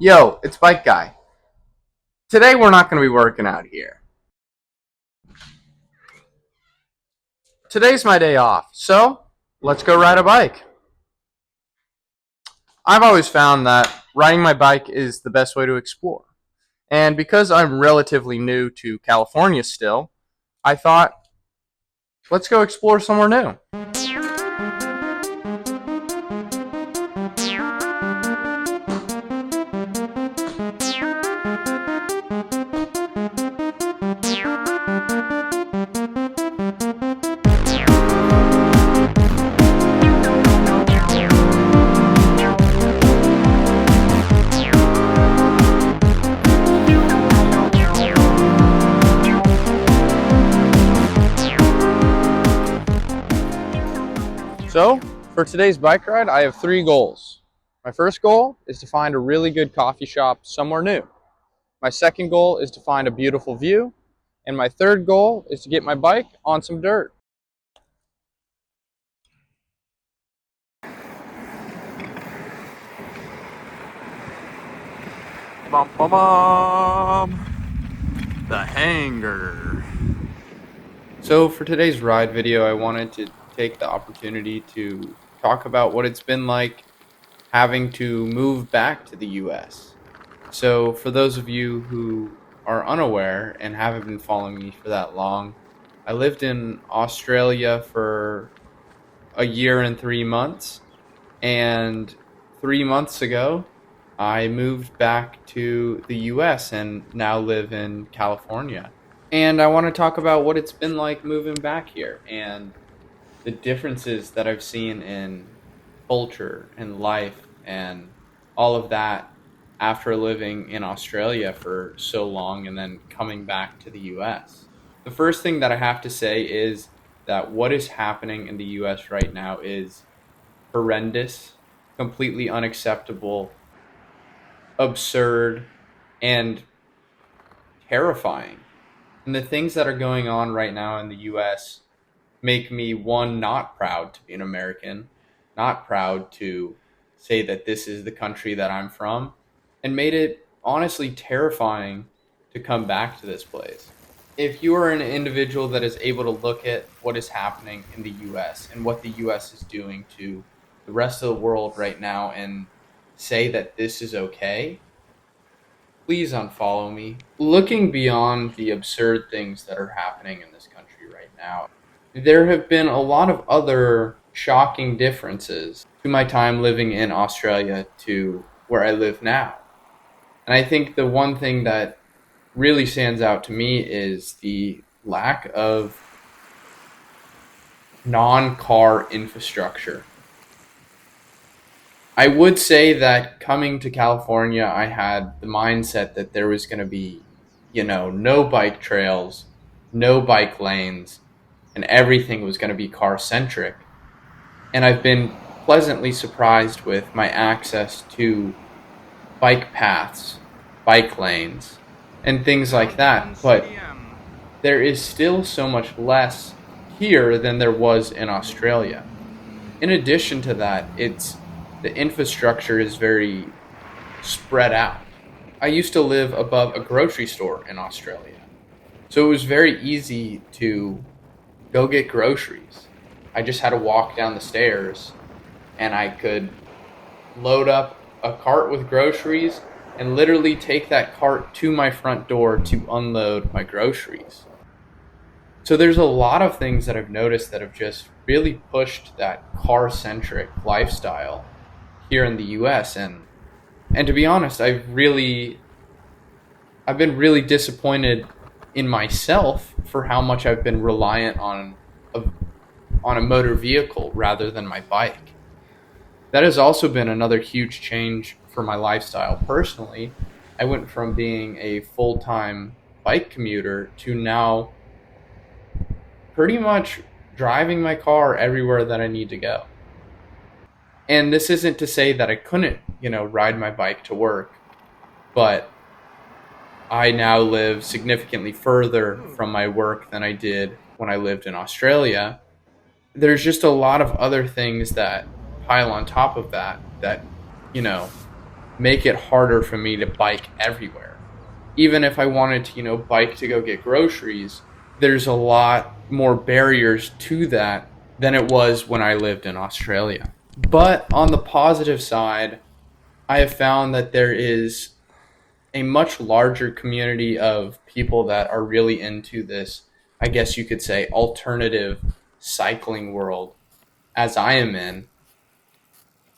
Yo, it's Bike Guy. Today we're not going to be working out here. Today's my day off, so let's go ride a bike. I've always found that riding my bike is the best way to explore. And because I'm relatively new to California still, I thought, let's go explore somewhere new. So, for today's bike ride, I have 3 goals. My first goal is to find a really good coffee shop somewhere new. My second goal is to find a beautiful view. And my third goal is to get my bike on some dirt. Bum, bum, bum. The hangar. So for today's ride video, I wanted to take the opportunity to talk about what it's been like having to move back to the US. So for those of you who are unaware and haven't been following me for that long, I lived in Australia for a year and 3 months, and 3 months ago I moved back to the US and now live in California. And I want to talk about what it's been like moving back here and the differences that I've seen in culture and life and all of that after living in Australia for so long and then coming back to the US. The first thing that I have to say is that what is happening in the US right now is horrendous, completely unacceptable, absurd, and terrifying. And the things that are going on right now in the US make me, one, not proud to be an American, not proud to say that this is the country that I'm from, and made it honestly terrifying to come back to this place. If you are an individual that is able to look at what is happening in the US and what the US is doing to the rest of the world right now and say that this is okay, please unfollow me. Looking beyond the absurd things that are happening in this country right now, there have been a lot of other shocking differences to my time living in Australia to where I live now. And I think the one thing that really stands out to me is the lack of non-car infrastructure. I would say that coming to California, I had the mindset that there was going to be, no bike trails, no bike lanes, and everything was going to be car centric. And I've been pleasantly surprised with my access to bike paths, bike lanes, and things like that. But there is still so much less here than there was in Australia. In addition to that, the infrastructure is very spread out. I used to live above a grocery store in Australia, so it was very easy to go get groceries. I just had to walk down the stairs and I could load up a cart with groceries and literally take that cart to my front door to unload my groceries. So there's a lot of things that I've noticed that have just really pushed that car-centric lifestyle here in the US, and to be honest, I've been really disappointed in myself for how much I've been reliant on a motor vehicle rather than my bike. That has also been another huge change for my lifestyle personally. I went from being a full-time bike commuter to now pretty much driving my car everywhere that I need to go. And this isn't to say that I couldn't, ride my bike to work, but I now live significantly further from my work than I did when I lived in Australia. There's just a lot of other things that pile on top of that, make it harder for me to bike everywhere. Even if I wanted to, bike to go get groceries, there's a lot more barriers to that than it was when I lived in Australia. But on the positive side, I have found that there is a much larger community of people that are really into this, I guess you could say, alternative cycling world as I am in,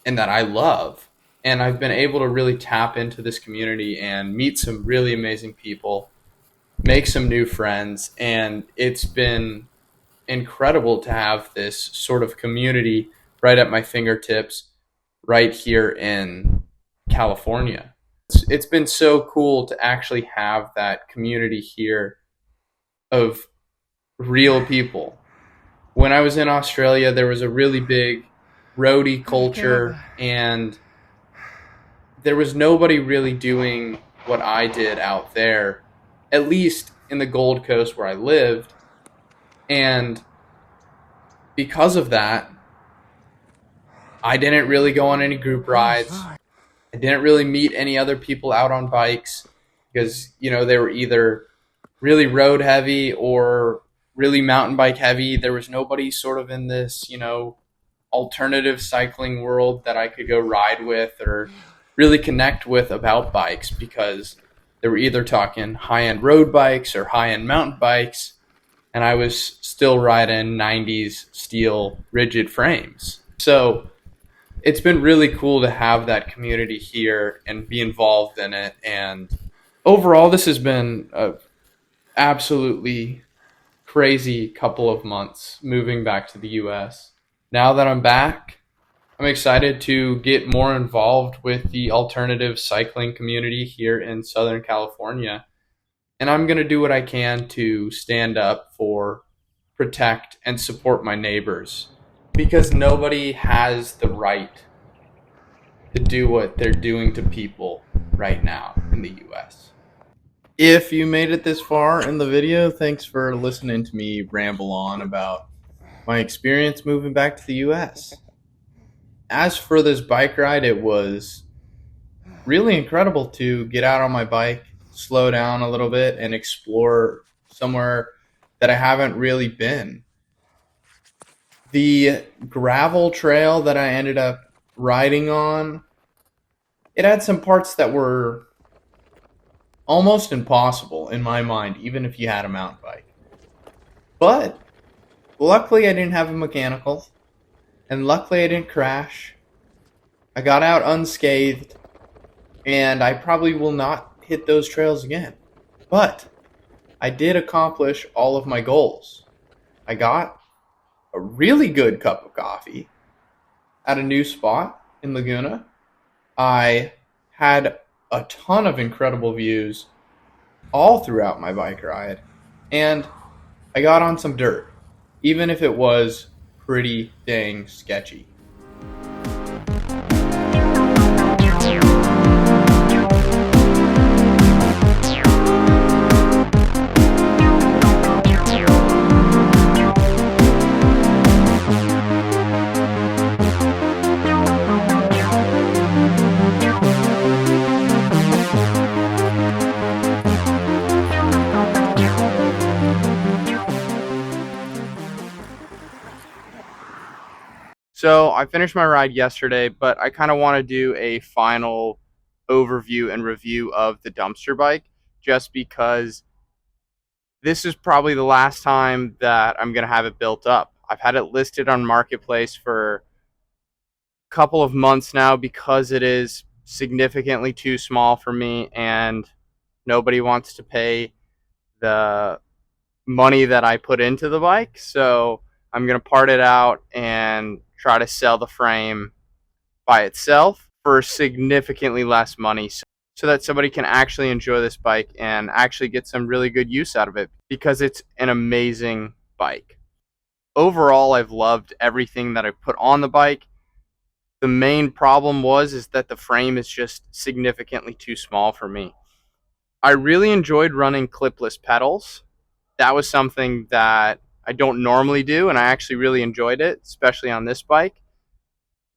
and that I love. And I've been able to really tap into this community and meet some really amazing people, make some new friends, and it's been incredible to have this sort of community right at my fingertips right here in California. It's been so cool to actually have that community here of real people. When I was in Australia, there was a really big roadie culture, and there was nobody really doing what I did out there, at least in the Gold Coast where I lived. And because of that, I didn't really go on any group rides. I didn't really meet any other people out on bikes because, they were either really road heavy or really mountain bike heavy. There was nobody sort of in this, alternative cycling world that I could go ride with or really connect with about bikes, because they were either talking high-end road bikes or high-end mountain bikes, and I was still riding 90s steel rigid frames. So it's been really cool to have that community here and be involved in it. And overall, this has been a absolutely crazy couple of months moving back to the US. Now that I'm back, I'm excited to get more involved with the alternative cycling community here in Southern California. And I'm going to do what I can to stand up for, protect, and support my neighbors, because nobody has the right to do what they're doing to people right now in the US. If you made it this far in the video, thanks for listening to me ramble on about my experience moving back to the US. As for this bike ride, it was really incredible to get out on my bike, slow down a little bit, and explore somewhere that I haven't really been. The gravel trail that I ended up riding on, it had some parts that were almost impossible in my mind, even if you had a mountain bike. But luckily, I didn't have a mechanical, and luckily, I didn't crash. I got out unscathed, and I probably will not hit those trails again. But I did accomplish all of my goals. I got a really good cup of coffee at a new spot in Laguna. I had a ton of incredible views all throughout my bike ride, and I got on some dirt, even if it was pretty dang sketchy. So I finished my ride yesterday, but I kind of want to do a final overview and review of the dumpster bike, just because this is probably the last time that I'm going to have it built up. I've had it listed on Marketplace for a couple of months now because it is significantly too small for me, and nobody wants to pay the money that I put into the bike. So I'm going to part it out and try to sell the frame by itself for significantly less money, so that somebody can actually enjoy this bike and actually get some really good use out of it, because it's an amazing bike. Overall, I've loved everything that I put on the bike. The main problem is that the frame is just significantly too small for me. I really enjoyed running clipless pedals. That was something that I don't normally do, and I actually really enjoyed it, especially on this bike.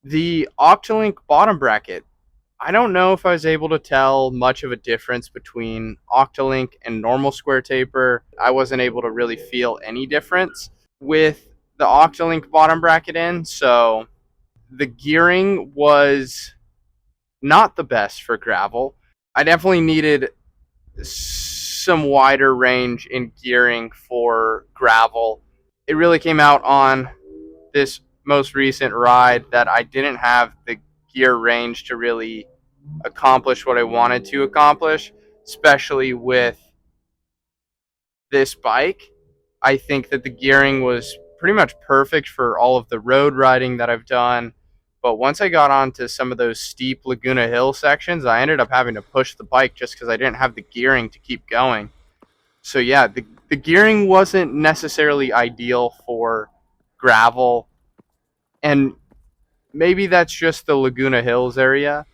The Octolink bottom bracket, I don't know if I was able to tell much of a difference between Octolink and normal square taper. I wasn't able to really feel any difference with the Octolink bottom bracket in, so the gearing was not the best for gravel. I definitely needed some wider range in gearing for gravel. It really came out on this most recent ride that I didn't have the gear range to really accomplish what I wanted to accomplish, especially with this bike. I think that the gearing was pretty much perfect for all of the road riding that I've done. But once I got onto some of those steep Laguna Hill sections, I ended up having to push the bike just because I didn't have the gearing to keep going. So, yeah, the gearing wasn't necessarily ideal for gravel. And maybe that's just the Laguna Hills area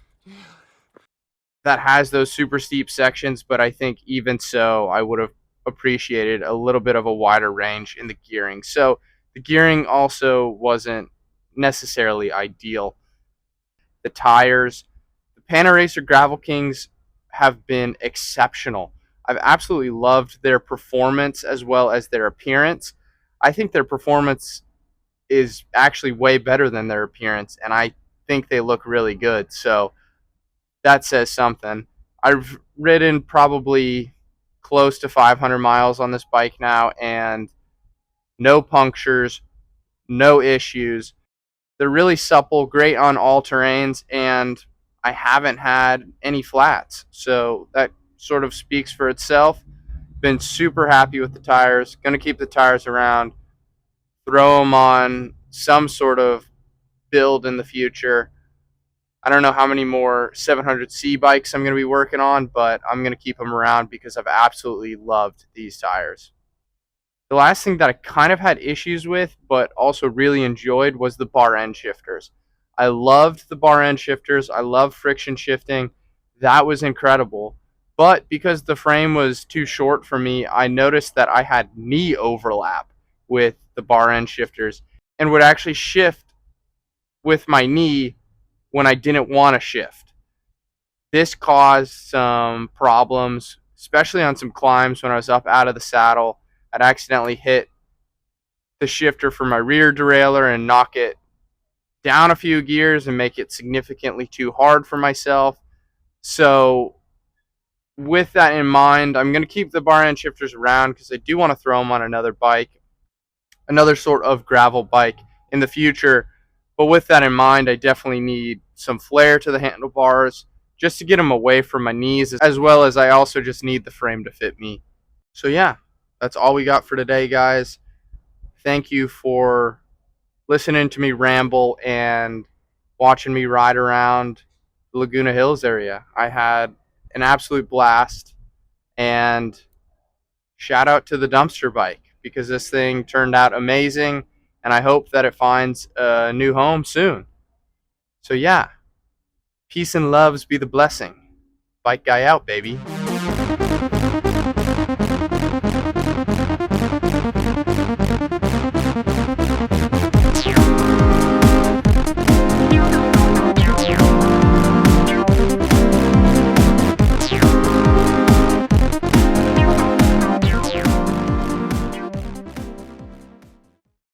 that has those super steep sections, but I think even so, I would have appreciated a little bit of a wider range in the gearing. So the gearing also wasn't necessarily ideal. The tires, the Panaracer Gravel Kings have been exceptional. I've absolutely loved their performance as well as their appearance. I think their performance is actually way better than their appearance, and I think they look really good. So that says something. I've ridden probably close to 500 miles on this bike now, and no punctures, no issues. They're really supple, great on all terrains, and I haven't had any flats. So that sort of speaks for itself. Been super happy with the tires. Going to keep the tires around, throw them on some sort of build in the future. I don't know how many more 700C bikes I'm going to be working on, but I'm going to keep them around because I've absolutely loved these tires. The last thing that I kind of had issues with, but also really enjoyed, was the bar end shifters. I loved the bar end shifters. I love friction shifting. That was incredible. But because the frame was too short for me, I noticed that I had knee overlap with the bar end shifters and would actually shift with my knee when I didn't want to shift. This caused some problems, especially on some climbs when I was up out of the saddle. I'd accidentally hit the shifter for my rear derailleur and knock it down a few gears and make it significantly too hard for myself. So with that in mind, I'm going to keep the bar end shifters around because I do want to throw them on another bike, another sort of gravel bike in the future. But with that in mind, I definitely need some flair to the handlebars just to get them away from my knees, as well as I also just need the frame to fit me. So yeah, that's all we got for today, guys. Thank you for listening to me ramble and watching me ride around the Laguna Hills area. I had an absolute blast, and shout out to the dumpster bike because this thing turned out amazing, and I hope that it finds a new home soon. So yeah, peace and loves be the blessing. Bike guy out, baby.